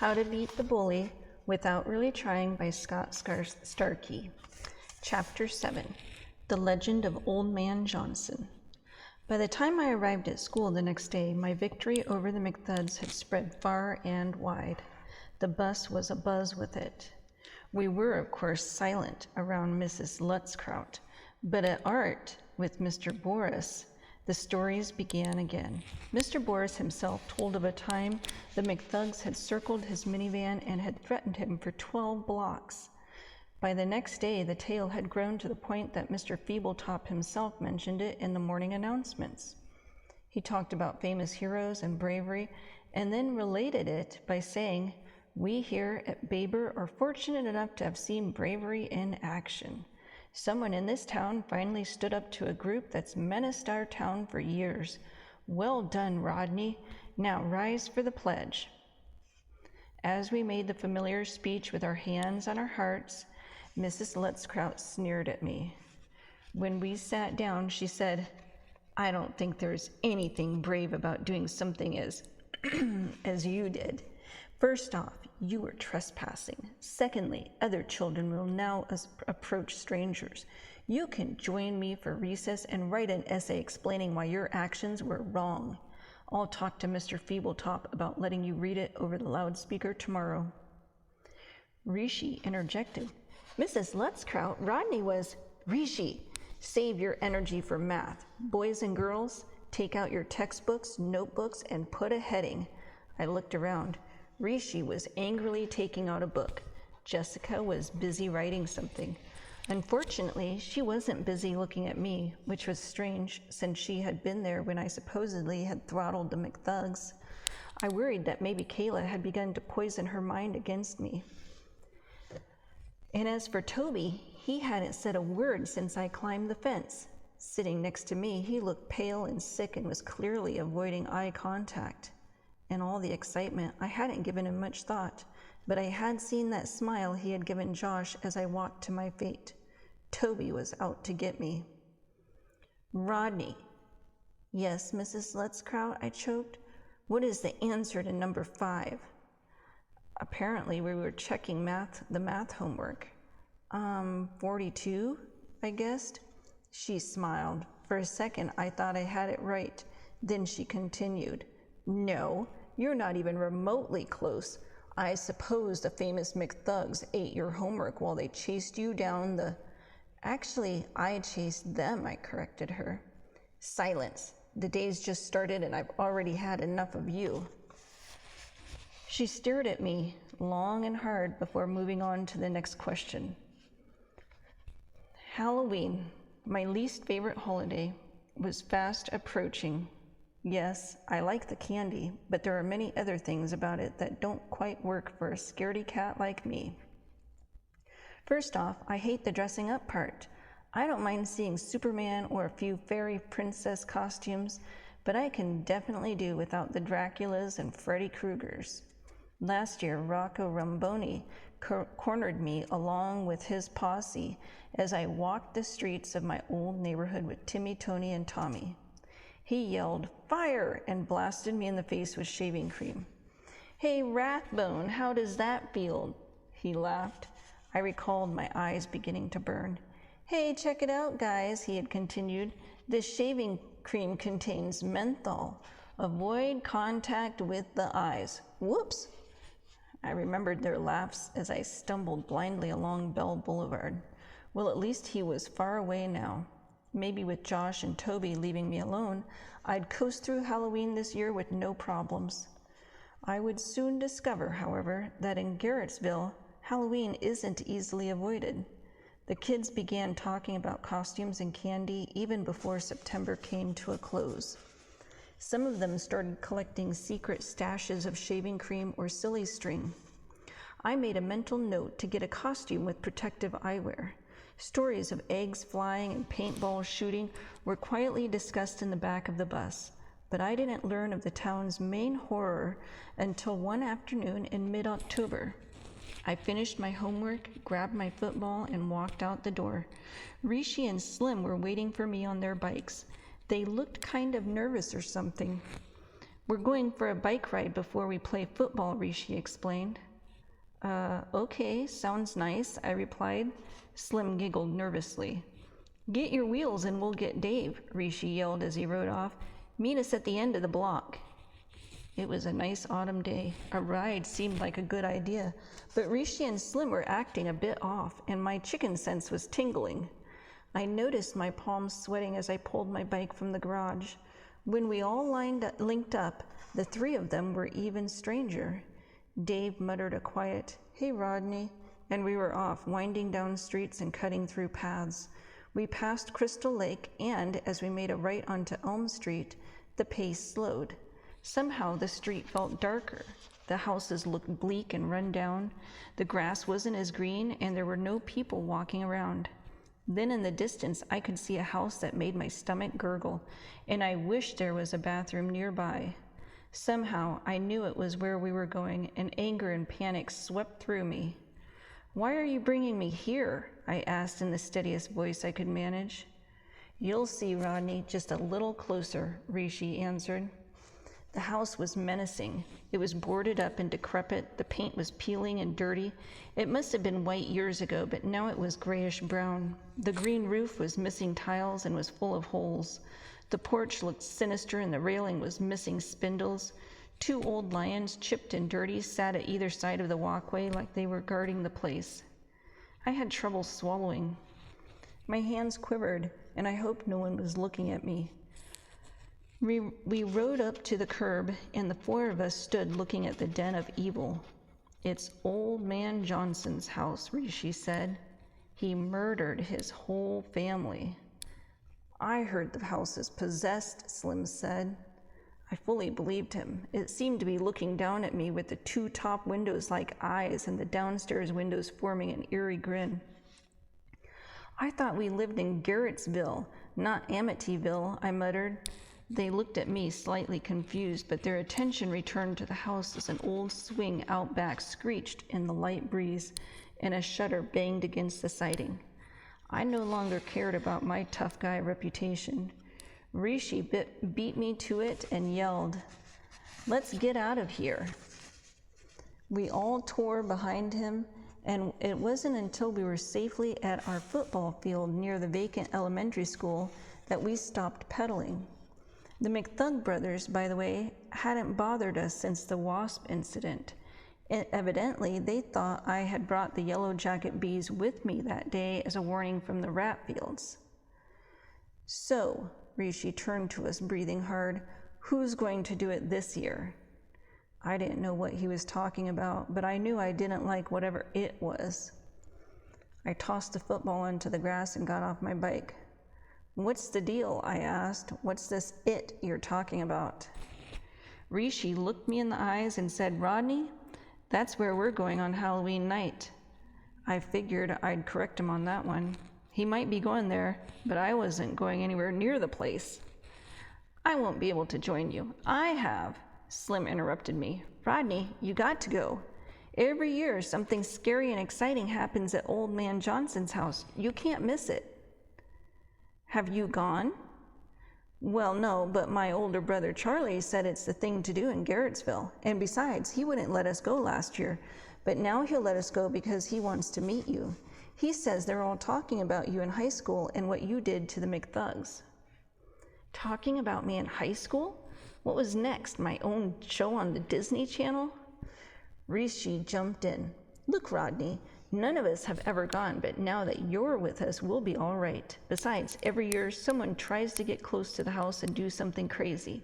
How to Beat the Bully Without Really Trying by Scott Starkey. Chapter 7, The Legend of Old Man Johnson. By the time I arrived at school the next day, my victory over the McThuds had spread far and wide. The bus was abuzz with it. We were, of course, silent around Mrs. Lutzkraut, but at art with Mr. Boris, the stories began again. Mr. Boris himself told of a time the McThugs had circled his minivan and had threatened him for 12 blocks. By the next day, the tale had grown to the point that Mr. Feebletop himself mentioned it in the morning announcements. He talked about famous heroes and bravery, and then related it by saying, "We here at Baber are fortunate enough to have seen bravery in action. Someone in this town finally stood up to a group that's menaced our town for years. Well done, Rodney. Now rise for the pledge." As we made the familiar speech with our hands on our hearts, Mrs. Lutzkraut sneered at me. When we sat down, she said, "I don't think there's anything brave about doing something as as you did. First off, you were trespassing. Secondly, other children will now approach strangers. You can join me for recess and write an essay explaining why your actions were wrong. I'll talk to Mr. Feebletop about letting you read it over the loudspeaker tomorrow." Rishi interjected. "Mrs. Lutzkraut, Rodney was—" "Rishi, save your energy for math. Boys and girls, take out your textbooks, notebooks, and put a heading." I looked around. Rishi was angrily taking out a book. Jessica was busy writing something. Unfortunately, she wasn't busy looking at me, which was strange since she had been there when I supposedly had throttled the McThugs. I worried that maybe Kayla had begun to poison her mind against me. And as for Toby, he hadn't said a word since I climbed the fence. Sitting next to me, he looked pale and sick and was clearly avoiding eye contact. In all the excitement, I hadn't given him much thought, but I had seen that smile he had given Josh as I walked to my fate. Toby was out to get me. "Rodney." "Yes, Mrs. Lutzkraut," I choked. "What is the answer to number 5? Apparently, we were checking the math homework. 42, I guessed. She smiled. For a second, I thought I had it right. Then she continued, "No, you're not even remotely close. I suppose the famous McThugs ate your homework while they chased you down the—" "Actually, I chased them," I corrected her. "Silence. The day's just started and I've already had enough of you." She stared at me long and hard before moving on to the next question. Halloween, my least favorite holiday, was fast approaching. Yes, I like the candy, but there are many other things about it that don't quite work for a scaredy cat like me. First off, I hate the dressing up part. I don't mind seeing Superman or a few fairy princess costumes, but I can definitely do without the Draculas and Freddy Kruegers. Last year, Rocco Ramboni cornered me along with his posse as I walked the streets of my old neighborhood with Timmy, Tony, and Tommy. He yelled, "Fire!" and blasted me in the face with shaving cream. "Hey, Rathbone, how does that feel?" He laughed. I recalled my eyes beginning to burn. "Hey, check it out, guys," he had continued. "This shaving cream contains menthol. Avoid contact with the eyes." Whoops! I remembered their laughs as I stumbled blindly along Bell Boulevard. Well, at least he was far away now. Maybe with Josh and Toby leaving me alone, I'd coast through Halloween this year with no problems. I would soon discover, however, that in Garrettsville, Halloween isn't easily avoided. The kids began talking about costumes and candy even before September came to a close. Some of them started collecting secret stashes of shaving cream or silly string. I made a mental note to get a costume with protective eyewear. Stories of eggs flying and paintball shooting were quietly discussed in the back of the bus, but I didn't learn of the town's main horror until one afternoon in mid-October. I finished my homework, grabbed my football, and walked out the door. Rishi and Slim were waiting for me on their bikes. They looked kind of nervous or something. We're going for a bike ride before we play football, Rishi explained. Okay, sounds nice, I replied. Slim giggled nervously. Get your wheels and we'll get Dave, Rishi yelled as he rode off. Meet us at the end of the block. It was a nice autumn day. A ride seemed like a good idea, but Rishi and Slim were acting a bit off, and my chicken sense was tingling. I noticed my palms sweating as I pulled my bike from the garage. When we all linked up, the three of them were even stranger. Dave muttered a quiet, "Hey, Rodney," and we were off, winding down streets and cutting through paths. We passed Crystal Lake, and as we made a right onto Elm Street, the pace slowed. Somehow the street felt darker. The houses looked bleak and run down. The grass wasn't as green, and there were no people walking around. Then in the distance, I could see a house that made my stomach gurgle, and I wished there was a bathroom nearby. Somehow, I knew it was where we were going, and anger and panic swept through me. "Why are you bringing me here?" I asked in the steadiest voice I could manage. "You'll see, Rodney, just a little closer," Rishi answered. The house was menacing. It was boarded up and decrepit. The paint was peeling and dirty. It must have been white years ago, but now it was grayish brown. The green roof was missing tiles and was full of holes. The porch looked sinister and the railing was missing spindles. Two old lions, chipped and dirty, sat at either side of the walkway like they were guarding the place. I had trouble swallowing. My hands quivered, and I hoped no one was looking at me. We rode up to the curb, and the four of us stood looking at the den of evil. "It's Old Man Johnson's house," Rishi said. "He murdered his whole family." "I heard the house is possessed," Slim said. I fully believed him. It seemed to be looking down at me with the two top windows like eyes and the downstairs windows forming an eerie grin. "I thought we lived in Garrettsville, not Amityville," I muttered. They looked at me slightly confused, but their attention returned to the house as an old swing out back screeched in the light breeze and a shutter banged against the siding. I no longer cared about my tough guy reputation. Rishi beat me to it and yelled, "Let's get out of here." We all tore behind him, and it wasn't until we were safely at our football field near the vacant elementary school that we stopped pedaling. The McThug brothers, by the way, hadn't bothered us since the wasp incident. Evidently, they thought I had brought the Yellow Jacket bees with me that day as a warning from the rat fields. "So," Rishi turned to us, breathing hard, "who's going to do it this year?" I didn't know what he was talking about, but I knew I didn't like whatever it was. I tossed the football into the grass and got off my bike. "What's the deal?" I asked. "What's this it you're talking about?" Rishi looked me in the eyes and said, "Rodney, that's where we're going on Halloween night." I figured I'd correct him on that one. He might be going there, but I wasn't going anywhere near the place. "I won't be able to join you." "I have," Slim interrupted me. "Rodney, you got to go. Every year something scary and exciting happens at Old Man Johnson's house. You can't miss it." "Have you gone?" "Well, no, but my older brother Charlie said it's the thing to do in Garrettsville. And besides, he wouldn't let us go last year. But now he'll let us go because he wants to meet you. He says they're all talking about you in high school and what you did to the McThugs." Talking about me in high school? What was next? My own show on the Disney Channel? Rishi jumped in. "Look, Rodney, none of us have ever gone, but now that you're with us, we'll be all right. Besides, every year someone tries to get close to the house and do something crazy."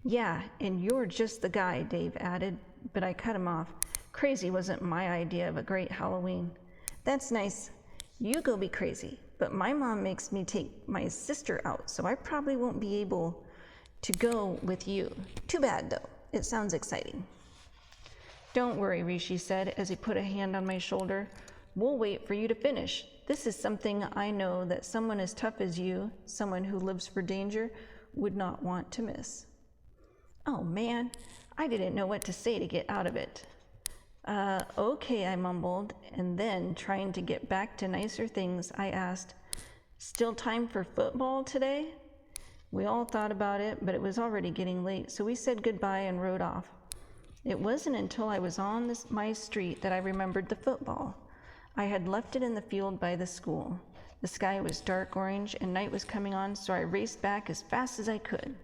"Yeah, and you're just the guy," Dave added, but I cut him off. Crazy wasn't my idea of a great Halloween. "That's nice. You go be crazy, but my mom makes me take my sister out, so I probably won't be able to go with you. Too bad, though. It sounds exciting." "Don't worry," Rishi said as he put a hand on my shoulder. "We'll wait for you to finish. This is something I know that someone as tough as you, someone who lives for danger, would not want to miss." Oh man, I didn't know what to say to get out of it. Okay, I mumbled, and then, trying to get back to nicer things, I asked, "Still time for football today?" We all thought about it, but it was already getting late, so we said goodbye and rode off. It wasn't until I was on my street that I remembered the football. I had left it in the field by the school. The sky was dark orange and night was coming on, so I raced back as fast as I could.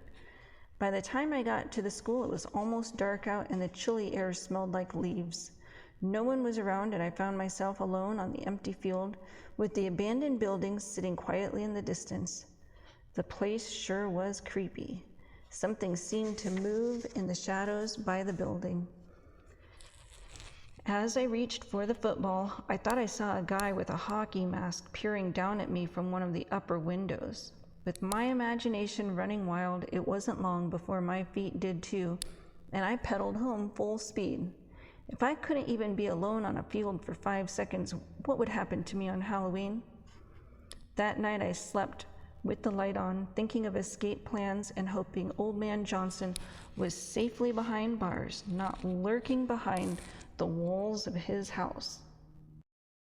By the time I got to the school, it was almost dark out and the chilly air smelled like leaves. No one was around, and I found myself alone on the empty field with the abandoned buildings sitting quietly in the distance. The place sure was creepy. Something seemed to move in the shadows by the building. As I reached for the football, I thought I saw a guy with a hockey mask peering down at me from one of the upper windows. With my imagination running wild, it wasn't long before my feet did too, and I pedaled home full speed. If I couldn't even be alone on a field for 5 seconds, what would happen to me on Halloween? That night I slept with the light on, thinking of escape plans and hoping Old Man Johnson was safely behind bars, not lurking behind the walls of his house.